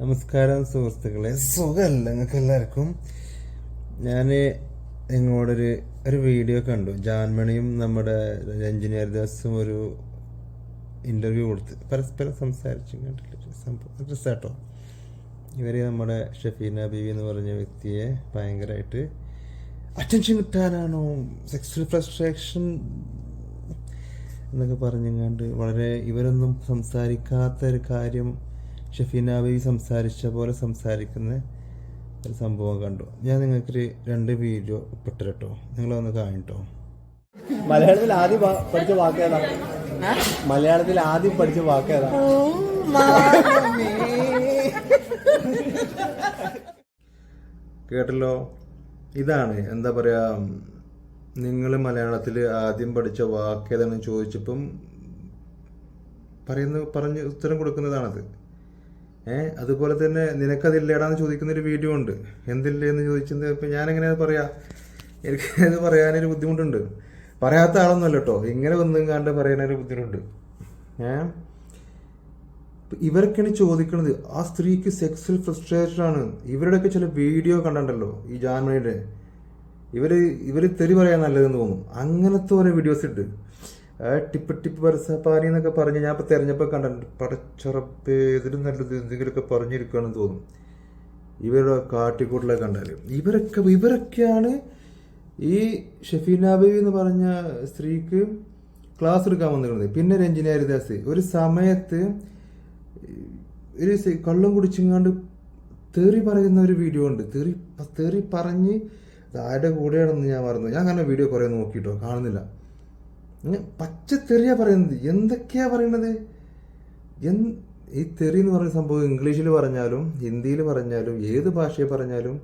നമസ്കാരം സുഹൃത്തുക്കളെ, സുഖമല്ല നിങ്ങൾക്ക് എല്ലാവർക്കും. ഞാൻ നിങ്ങളോടൊരു വീഡിയോ കണ്ടു. ജാൻമണിയും നമ്മുടെ എഞ്ചിനീയർ ദാസും ഒരു ഇൻ്റർവ്യൂ കൊടുത്ത് പരസ്പരം സംസാരിച്ചു കണ്ടിട്ടൊരു സംഭവം രസാട്ടോ. ഇവർ നമ്മുടെ ഷഫീന ബീവി എന്ന് പറഞ്ഞ വ്യക്തിയെ ഭയങ്കരമായിട്ട് അറ്റൻഷൻ കിട്ടാനാണോ, സെക്സ്വൽ ഫ്രസ്ട്രേഷൻ എന്നൊക്കെ പറഞ്ഞുകൊണ്ട് വളരെ ഇവരൊന്നും സംസാരിക്കാത്ത ഒരു കാര്യം ഷഫീന ബീവി സംസാരിച്ച പോലെ സംസാരിക്കുന്ന ഒരു സംഭവം കണ്ടു. ഞാൻ നിങ്ങൾക്കൊരു 2 വീഡിയോ ഇട്ടിട്ടോ, നിങ്ങളൊന്ന് കാണിട്ടോ. മലയാളത്തിൽ ആദ്യം പഠിച്ച വാക്ക് ഏതാ? മലയാളത്തിൽ ആദ്യം പഠിച്ച വാക്ക് ഏതാ? കേട്ടല്ലോ. ഇതാണ് എന്താ പറയാ, നിങ്ങൾ മലയാളത്തിൽ ആദ്യം പഠിച്ച വാക്ക് ഏതാണെന്ന് ചോദിച്ചപ്പം പറഞ്ഞ് ഉത്തരം കൊടുക്കുന്നതാണത്. അതുപോലെ തന്നെ നിനക്കതില്ലേടാന്ന് ചോദിക്കുന്നൊരു വീഡിയോ ഉണ്ട്. എന്തില്ലേന്ന് ചോദിച്ചത് ഇപ്പം ഞാനെങ്ങനെ പറയാ, എനിക്കത് പറയാനൊരു ബുദ്ധിമുട്ടുണ്ട്. പറയാത്ത ആളൊന്നുമല്ല കേട്ടോ, ഇങ്ങനെ ഒന്നും കണ്ട് പറയാനൊരു ബുദ്ധിമുട്ടുണ്ട്. ഇവരൊക്കെയാണ് ചോദിക്കുന്നത്. ആ സ്ത്രീക്ക് സെക്സ്വൽ ഫ്രസ്ട്രേഷൻ ആണ്. ഇവരുടെയൊക്കെ ചില വീഡിയോ കണ്ടിട്ടുണ്ടല്ലോ, ഈ ജാൻമണിയുടെ ഇവർ തെറി പറയാൻ നല്ലതെന്ന് തോന്നും. അങ്ങനത്തെ ഓരോ വീഡിയോസ് ഉണ്ട്. ടിപ്പ് പരസപ്പാനി എന്നൊക്കെ പറഞ്ഞ് ഞാൻ ഇപ്പോൾ തിരഞ്ഞപ്പോൾ കണ്ടിട്ടുണ്ട്. പടച്ചുറപ്പ് ഇതിലും നല്ലത് എന്തെങ്കിലുമൊക്കെ പറഞ്ഞിരിക്കുകയാണെന്ന് തോന്നും. ഇവരുടെ കാട്ടിക്കൂട്ടിലൊക്കെ കണ്ടാൽ ഇവരൊക്കെയാണ് ഈ ഷഫീന ബീവി എന്ന് പറഞ്ഞ സ്ത്രീക്ക് ക്ലാസ് എടുക്കാൻ വന്നിരുന്നത്. പിന്നെ ഒരു എഞ്ചിനീയർ ദാസ് ഒരു സമയത്ത് ഒരു കള്ളം കുടിച്ചിങ്ങാണ്ട് തെറി പറയുന്ന ഒരു വീഡിയോ ഉണ്ട്. തെറി പറഞ്ഞ് ആരുടെ കൂടെയാണെന്ന് ഞാൻ മറന്നു. ഞാൻ കാരണം വീഡിയോ കുറേ നോക്കിയിട്ടോ, കാണുന്നില്ല. പച്ച തെറിയാ പറയുന്നത്. എന്തൊക്കെയാ പറയണത്? ഈ തെറി എന്ന് പറയുന്ന സംഭവം ഇംഗ്ലീഷിൽ പറഞ്ഞാലും ഹിന്ദിയിൽ പറഞ്ഞാലും ഏത് ഭാഷയിൽ പറഞ്ഞാലും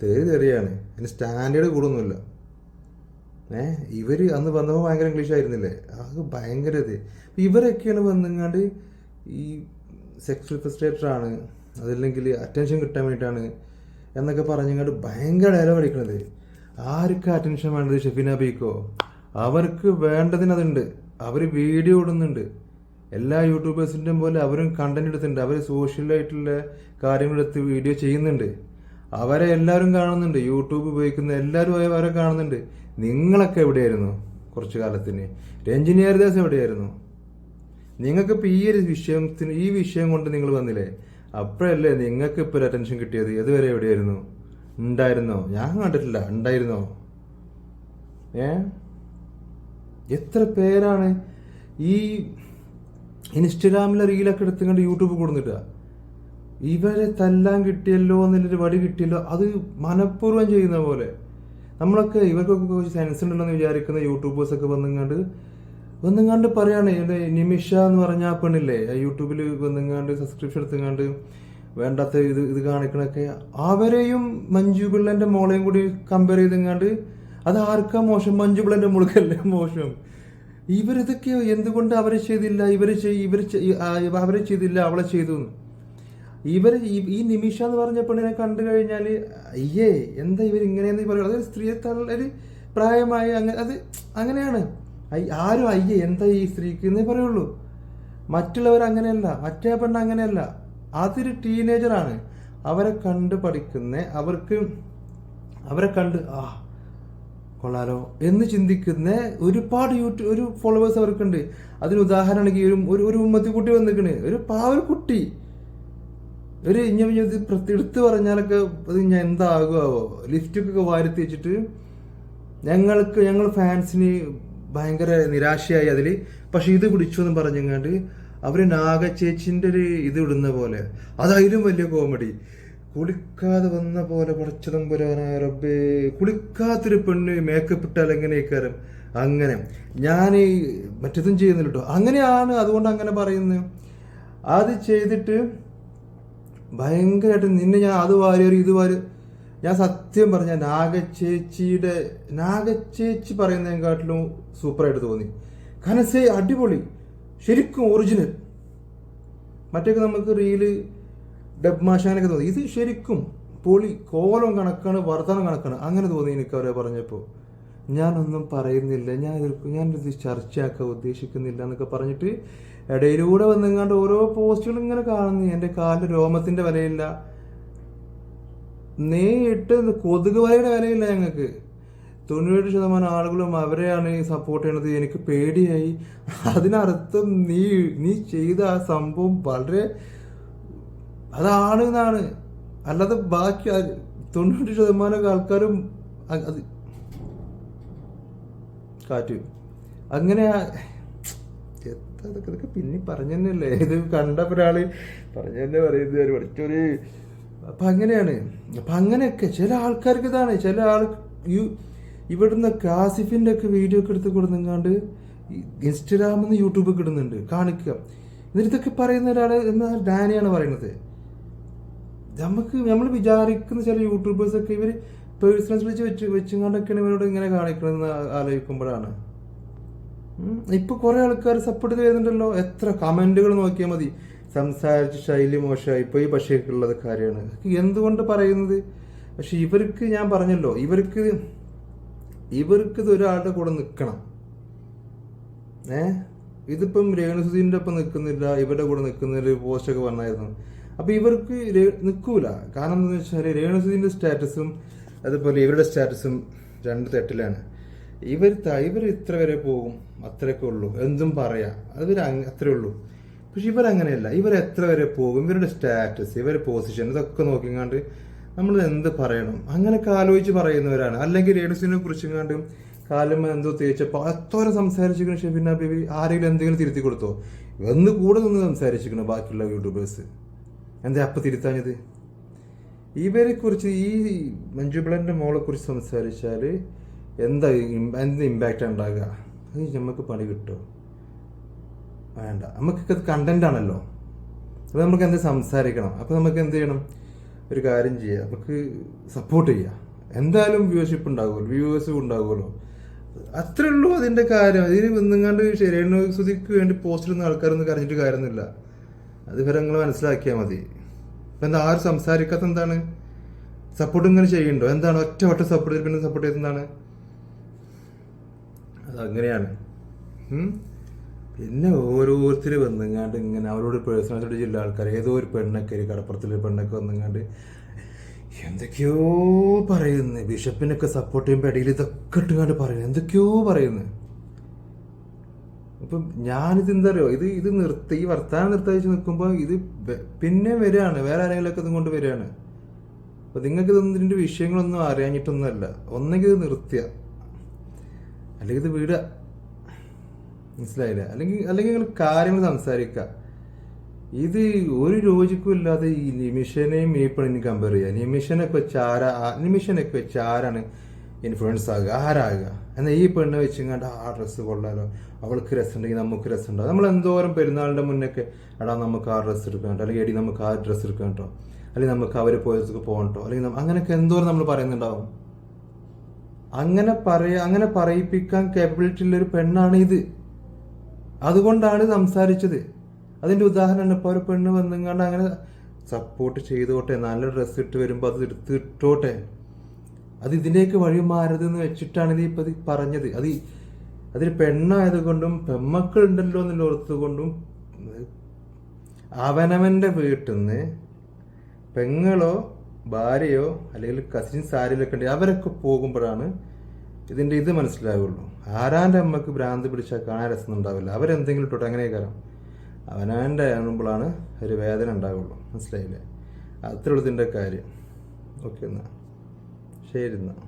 തെറിയാണ്. അതിന് സ്റ്റാൻഡേർഡ് കൂടുന്നില്ല. ഇവര് അന്ന് വന്നപ്പോൾ ഭയങ്കര ഇംഗ്ലീഷ് ആയിരുന്നില്ലേ, അത് ഭയങ്കര ഇത്. ഇവരൊക്കെയാണ് വന്നിങ്ങാണ്ട് ഈ സെക്സ്വൽ ഫ്രസ്ട്രേറ്റഡ് ആണ്, അതല്ലെങ്കിൽ അറ്റൻഷൻ കിട്ടാൻ വേണ്ടിയിട്ടാണ് എന്നൊക്കെ പറഞ്ഞങ്ങാണ്ട് ഭയങ്കര ഡയലോഗ് അടിക്കണത്. ആർക്കാ അറ്റൻഷൻ വേണ്ടത്? ഷഫീന ബീക്കോ? അവർക്ക് വേണ്ടതിനതുണ്ട്. അവർ വീഡിയോ ഇടുന്നുണ്ട്. എല്ലാ യൂട്യൂബേഴ്സിൻ്റെയും പോലെ അവരും കണ്ടന്റ് എടുത്തിട്ടുണ്ട്. അവർ സോഷ്യലായിട്ടുള്ള കാര്യങ്ങളെടുത്ത് വീഡിയോ ചെയ്യുന്നുണ്ട്. അവരെ എല്ലാവരും കാണുന്നുണ്ട്. യൂട്യൂബ് ഉപയോഗിക്കുന്ന എല്ലാവരും അവരെ കാണുന്നുണ്ട്. നിങ്ങളൊക്കെ എവിടെയായിരുന്നു കുറച്ചു കാലത്തിന്? എഞ്ചിനീയർ ദാസ് എവിടെയായിരുന്നു? നിങ്ങൾക്കിപ്പോൾ ഈ വിഷയം കൊണ്ട് നിങ്ങൾ വന്നില്ലേ, അപ്പോഴല്ലേ നിങ്ങൾക്ക് ഇപ്പോൾ ഒരു അറ്റൻഷൻ കിട്ടിയത്? ഇതുവരെ എവിടെയായിരുന്നു? ഉണ്ടായിരുന്നോ? ഞാൻ കണ്ടിട്ടില്ല. ഉണ്ടായിരുന്നോ? എത്ര പേരാണ് ഈ ഇൻസ്റ്റഗ്രാമിലെ റീലൊക്കെ എടുത്തുകൊണ്ട് യൂട്യൂബ് കൊടുത്തിട്ടാ ഇവരെ തല്ലാൻ കിട്ടിയല്ലോ എന്നുള്ളൊരു വടി കിട്ടിയല്ലോ, അത് മനഃപൂർവ്വം ചെയ്യുന്ന പോലെ. നമ്മളൊക്കെ ഇവർക്കൊക്കെ കുറച്ച് സെൻസ് ഉണ്ടല്ലോ എന്ന് വിചാരിക്കുന്ന യൂട്യൂബേഴ്സൊക്കെ വന്നുങ്ങാണ്ട് പറയാണ്. നിമിഷ എന്ന് പറഞ്ഞ ആ പെണ്ണില്ലേ, യൂട്യൂബിൽ വന്നുങ്ങാണ്ട് സബ്സ്ക്രിപ്ഷൻ എടുത്തുങ്ങാണ്ട് വേണ്ടാത്ത ഇത് കാണിക്കണൊക്കെ, അവരെയും മഞ്ജു പിള്ളന്റെ മോളെയും കൂടി കമ്പയർ ചെയ്തെങ്ങാണ്ട് അത് ആർക്കാ മോശം? മഞ്ജു പിള്ളന്റെ മോൾക്കല്ലേ മോശം? ഇവരിതൊക്കെയോ എന്തുകൊണ്ട് അവരെ ചെയ്തില്ല, അവരെ ചെയ്തില്ല, അവളെ ചെയ്തു? ഈ നിമിഷ എന്ന് പറഞ്ഞ പെണ്ണിനെ കണ്ടു കഴിഞ്ഞാൽ അയ്യേ എന്താ ഇവരിങ്ങനെയെന്ന് പറയുന്നത്. അതൊരു സ്ത്രീയെ ഒരു പ്രായമായി അത് അങ്ങനെയാണ്. ആരും അയ്യേ എന്താ ഈ സ്ത്രീക്ക് എന്നേ പറയുള്ളൂ. മറ്റുള്ളവർ അങ്ങനെയല്ല, മറ്റേ പെണ്ണ് അങ്ങനെയല്ല. അതൊരു ടീനേജറാണ്. അവരെ കണ്ട് പഠിക്കുന്ന, അവരെ കണ്ട് കൊള്ളാലോ എന്ന് ചിന്തിക്കുന്ന ഒരുപാട് ഒരു ഫോളോവേഴ്സ് അവർക്കുണ്ട്. അതിന് ഉദാഹരണമാണെങ്കിൽ ഒരു ഉമ്മത്തിക്കുട്ടി വന്നിക്കണ്, ഒരു പാവൽക്കുട്ടി, ഒരു എടുത്ത് പറഞ്ഞാലൊക്കെ അത് ഞാൻ എന്താകുമോ, ലിഫ്റ്റൊക്കെ വാരത്തി വെച്ചിട്ട് ഞങ്ങൾ ഫാൻസിന് ഭയങ്കര നിരാശയായി അതിൽ. പക്ഷെ ഇത് പിടിച്ചു എന്ന് പറഞ്ഞങ്ങാണ്ട് അവര് നാഗച്ചേച്ചിന്റെ ഒരു ഇത് ഇടുന്ന പോലെ, അതതിലും വലിയ കോമഡി. കുളിക്കാതെ വന്ന പോലെ പടച്ചതും പുരാനായ റബ്ബേ, കുളിക്കാത്തൊരു പെണ്ണ് മേക്കപ്പ് ഇട്ടാൽ എങ്ങനെയൊക്കെ അങ്ങനെ. ഞാൻ മറ്റതും ചെയ്യുന്നില്ല കേട്ടോ, അങ്ങനെയാണ്, അതുകൊണ്ട് അങ്ങനെ പറയുന്നത്. അത് ചെയ്തിട്ട് ഭയങ്കരമായിട്ട് നിന്നെ ഞാൻ അത് വാരി ഇത് വാരി. ഞാൻ സത്യം പറഞ്ഞ നാഗച്ചേച്ചി പറയുന്നതിനെക്കാട്ടിലും സൂപ്പറായിട്ട് തോന്നി. കാരണം അടിപൊളി, ശരിക്കും ഒറിജിനൽ. മറ്റൊക്കെ നമുക്ക് റീല് ഡബ്മാഷാനൊക്കെ തോന്നി. ഇത് ശരിക്കും പൊളി, കോലം കണക്കാണ്, വർത്തനം കണക്കാണ്. അങ്ങനെ തോന്നി എനിക്ക് അവരെ പറഞ്ഞപ്പോൾ. ഞാനൊന്നും പറയുന്നില്ല, ഞാനിത് ചർച്ചയാക്കാൻ ഉദ്ദേശിക്കുന്നില്ല എന്നൊക്കെ പറഞ്ഞിട്ട് ഇടയിലൂടെ വന്നിങ്ങാണ്ട് ഓരോ പോസ്റ്റുകൾ ഇങ്ങനെ കാണുന്നു. എൻ്റെ കാലിൽ രോമത്തിൻ്റെ വിലയില്ല, നീ ഇട്ട് കൊതുക് വലയുടെ വിലയില്ല ഞങ്ങൾക്ക്. 97% ആളുകളും അവരെയാണ് സപ്പോർട്ട് ചെയ്യണത്. എനിക്ക് പേടിയായി. അതിനർത്ഥം നീ ചെയ്ത ആ സംഭവം വളരെ അതാണ് എന്നാണ്. അല്ലാതെ ബാക്കി 98% ആൾക്കാരും അത് കാറ്റ് അങ്ങനെ ഇതൊക്കെ പിന്നെ പറഞ്ഞു തന്നെയല്ലേ, ഇത് കണ്ടപ്പോൾ ഒരാള് പറഞ്ഞു തന്നെ പറയുന്നത് പഠിച്ചൊരു. അപ്പം അങ്ങനെയാണ്. അപ്പം അങ്ങനെയൊക്കെ ചില ആൾക്കാർക്ക് ഇതാണ്. ചില ആൾ ഇവിടുന്ന് കാസിഫിൻ്റെ ഒക്കെ വീഡിയോ ഒക്കെ എടുത്ത് കൊടുങ്ങാണ്ട് ഇൻസ്റ്റഗ്രാമിൽ നിന്ന് യൂട്യൂബിൽ ഇടുന്നുണ്ട് കാണിക്കുക. എന്നിട്ട് ഇതൊക്കെ പറയുന്ന ഒരാൾ എന്നാൽ ഡാനിയാണ് പറയുന്നത്. നമ്മൾ വിചാരിക്കുന്ന ചില യൂട്യൂബേഴ്സൊക്കെ ഇവർ പേഴ്സണൽസ് വെച്ചുകൊണ്ടൊക്കെയാണ് ഇവരോട് ഇങ്ങനെ കാണിക്കണമെന്ന് ആലോചിക്കുമ്പോഴാണ്. ഇപ്പൊ കുറെ ആൾക്കാർ സപ്പോർട്ട് ചെയ്യുന്നുണ്ടല്ലോ. എത്ര കമന്റുകൾ നോക്കിയാൽ മതി, സംസാരിച്ച് ശൈലി മോശമായി പോയി, പക്ഷേ ഉള്ളത് കാര്യമാണ്. എന്തുകൊണ്ട് പറയുന്നത്? പക്ഷെ ഇവർക്ക് ഞാൻ പറഞ്ഞല്ലോ, ഇവർക്ക് ഇത് ഒരാളുടെ കൂടെ നിൽക്കണം. ഇതിപ്പം രേണുസുധീൻ്റെ ഒപ്പം നിൽക്കുന്നില്ല, ഇവരുടെ കൂടെ നിൽക്കുന്നൊരു പോസ്റ്റൊക്കെ വന്നായിരുന്നു. അപ്പൊ ഇവർക്ക് നിൽക്കൂല. കാരണം എന്താണെന്ന് വെച്ചാൽ രേണുസുധീൻ്റെ സ്റ്റാറ്റസും അതുപോലെ ഇവരുടെ സ്റ്റാറ്റസും രണ്ട് തെറ്റിലാണ്. ഇവർ ഇത്ര വരെ പോകും, അത്രയൊക്കെ ഉള്ളൂ, എന്തും പറയാം, അത്രേ ഉള്ളൂ. പക്ഷെ ഇവരങ്ങനെയല്ല. ഇവർ എത്ര വരെ പോകും, ഇവരുടെ സ്റ്റാറ്റസ്, ഇവരുടെ പൊസിഷൻ, ഇതൊക്കെ നോക്കിങ്ങാണ്ട് നമ്മൾ എന്ത് പറയണം അങ്ങനെയൊക്കെ ആലോചിച്ച് പറയുന്നവരാണ്. അല്ലെങ്കിൽ രേണുസിനെ കുറിച്ചിങ്ങാണ്ട് കാലം എന്തോ തേച്ചപ്പോൾ അത്തോരം സംസാരിച്ചിരിക്കണ ഷെബിന ബേബി ആരെങ്കിലും എന്തെങ്കിലും തിരുത്തി കൊടുത്തോ? വന്ന് കൂടെ നിന്ന് സംസാരിച്ചിരിക്കണം ബാക്കിയുള്ള യൂട്യൂബേഴ്സ്. എന്താ അപ്പം തിരുത്താഞ്ഞത്? ഇവരെ കുറിച്ച് ഈ മഞ്ജുപിളന്റെ മോളെ കുറിച്ച് സംസാരിച്ചാൽ എന്ത് ഇമ്പാക്റ്റ് ഉണ്ടാകുക? അത് നമുക്ക് പണി കിട്ടുമോ? വേണ്ട. നമുക്കത് കണ്ടന്റ് ആണല്ലോ. അപ്പോൾ നമുക്ക് എന്ത് സംസാരിക്കണം. അപ്പോൾ നമുക്ക് എന്ത് ചെയ്യണം? ഒരു കാര്യം ചെയ്യുക, നമുക്ക് സപ്പോർട്ട് ചെയ്യുക. എന്തായാലും വ്യൂവർഷിപ്പ് ഉണ്ടാകുമല്ലോ, വ്യൂവേഴ്സും ഉണ്ടാകുമല്ലോ. അത്രേ ഉള്ളൂ അതിൻ്റെ കാര്യം. അതിന് നിങ്ങാണ്ട് രേണുസുധിക്ക് വേണ്ടി പോസ്റ്റിടുന്ന ആൾക്കാരൊന്നും കരഞ്ഞിട്ട് കാര്യമൊന്നുമില്ല. അത് വരെ നിങ്ങൾ മനസ്സിലാക്കിയാൽ മതി. ഇപ്പം എന്താ ആരും സംസാരിക്കാത്ത? എന്താണ് സപ്പോർട്ട് ഇങ്ങനെ ചെയ്യണ്ടോ? എന്താണ് ഒറ്റ സപ്പോർട്ട് ചെയ്ത് പിന്നെ സപ്പോർട്ട് ചെയ്തെന്താണ്? അതങ്ങനെയാണ്. പിന്നെ ഓരോരുത്തർ വന്നിങ്ങാണ്ട് ഇങ്ങനെ അവരോട് പേഴ്സണാലിറ്റി ജില്ല ആൾക്കാർ, ഏതോ ഒരു പെണ്ണൊക്കെ കടപ്പുറത്തിലൊരു പെണ്ണൊക്കെ വന്നിങ്ങാണ്ട് എന്തൊക്കെയോ പറയുന്നു. ബിഷപ്പിനൊക്കെ സപ്പോർട്ട് ചെയ്യുമ്പോൾ ഇടയിൽ ഇതൊക്കെ ഇട്ടുങ്ങാണ്ട് പറയുന്നു, എന്തൊക്കെയോ പറയുന്നു. അപ്പം ഞാനിത് എന്താ അറിയോ, ഇത് നിർത്തി, ഈ വർത്താനം നിർത്തി നിൽക്കുമ്പോൾ ഇത് പിന്നെ വരികയാണ്, വേറെ ആരെങ്കിലുമൊക്കെ ഇതും കൊണ്ട് വരികയാണ്. അപ്പം നിങ്ങൾക്ക് ഇതിൻ്റെ വിഷയങ്ങളൊന്നും അറിയാഞ്ഞിട്ടൊന്നുമല്ല. ഒന്നെങ്കിൽ ഇത് നിർത്തുക, അല്ലെങ്കിൽ ഇത് വിടുക. മനസ്സിലായില്ല? അല്ലെങ്കിൽ നിങ്ങൾ കാര്യങ്ങൾ സംസാരിക്കുക. ഇത് ഒരു യോജിക്കും ഇല്ലാതെ ഈ നിമിഷനെയും ഈ പെണ്ണിനും കമ്പയർ ചെയ്യുക. നിമിഷനൊക്കെ വെച്ച് ആരാണ് ഇൻഫ്ലുവൻസ് ആകുക, ആരാകുക? എന്നാൽ ഈ പെണ്ണ് വെച്ചിങ്ങാണ്ട് ആ ഡ്രസ്സ് കൊള്ളാലോ, അവൾക്ക് രസമുണ്ടെങ്കിൽ നമുക്ക് രസമുണ്ടാകും. നമ്മൾ എന്തോരം പെരുന്നാളിൻ്റെ മുന്നൊക്കെ എടാ നമുക്ക് ആ ഡ്രസ്സ് എടുക്കാൻ കേട്ടോ, അല്ലെങ്കിൽ എടി നമുക്ക് ആ ഡ്രസ്സ് എടുക്കാൻ കേട്ടോ, അല്ലെങ്കിൽ നമുക്ക് അവർ പോയതൊക്കെ പോകട്ടോ, അല്ലെങ്കിൽ അങ്ങനെയൊക്കെ എന്തോരം നമ്മൾ പറയുന്നുണ്ടാവും. അങ്ങനെ പറയിപ്പിക്കാൻ കേപ്പബിലിറ്റി ഉള്ളൊരു പെണ്ണാണ് ഇത്. അതുകൊണ്ടാണ് സംസാരിച്ചത്. അതിൻ്റെ ഉദാഹരണമാണ് ഇപ്പോൾ ഒരു പെണ്ണ് വന്നിങ്ങാണ്ട് അങ്ങനെ സപ്പോർട്ട് ചെയ്തോട്ടെ, നല്ല ഡ്രസ്സ് ഇട്ട് വരുമ്പോൾ അത് ഇട്ടോട്ടെ, അത് ഇതിലേക്ക് വഴി മാറരുതെന്ന് വെച്ചിട്ടാണ് ഇത് ഇപ്പം പറഞ്ഞത്. അതിൽ പെണ്ണായത് കൊണ്ടും പെമ്മക്കൾ ഉണ്ടല്ലോ എന്നുള്ള ഓർത്തുകൊണ്ടും അവനവൻ്റെ വീട്ടിൽ നിന്ന് പെങ്ങളോ ഭാര്യയോ അല്ലെങ്കിൽ കസിൻസ് ആരെങ്കിലൊക്കെ ഉണ്ടെങ്കിൽ അവരൊക്കെ പോകുമ്പോഴാണ് ഇതിൻ്റെ ഇത് മനസ്സിലാവുള്ളൂ. ആരാൻ്റെ അമ്മക്ക് ഭ്രാന്ത് പിടിച്ചാൽ കാണാൻ രസം ഉണ്ടാവില്ല. അവരെന്തെങ്കിലും ഇട്ടോട്ടെ, അങ്ങനെ കാരണം അവനാൻ്റെ ആകുമ്പോഴാണ് ഒരു വേദന ഉണ്ടാവുള്ളൂ. മനസ്സിലായില്ലേ? അത്രയുള്ളൂ ഇതിൻ്റെ കാര്യം. ഓക്കെ, എന്നാൽ ശരി എന്നാൽ.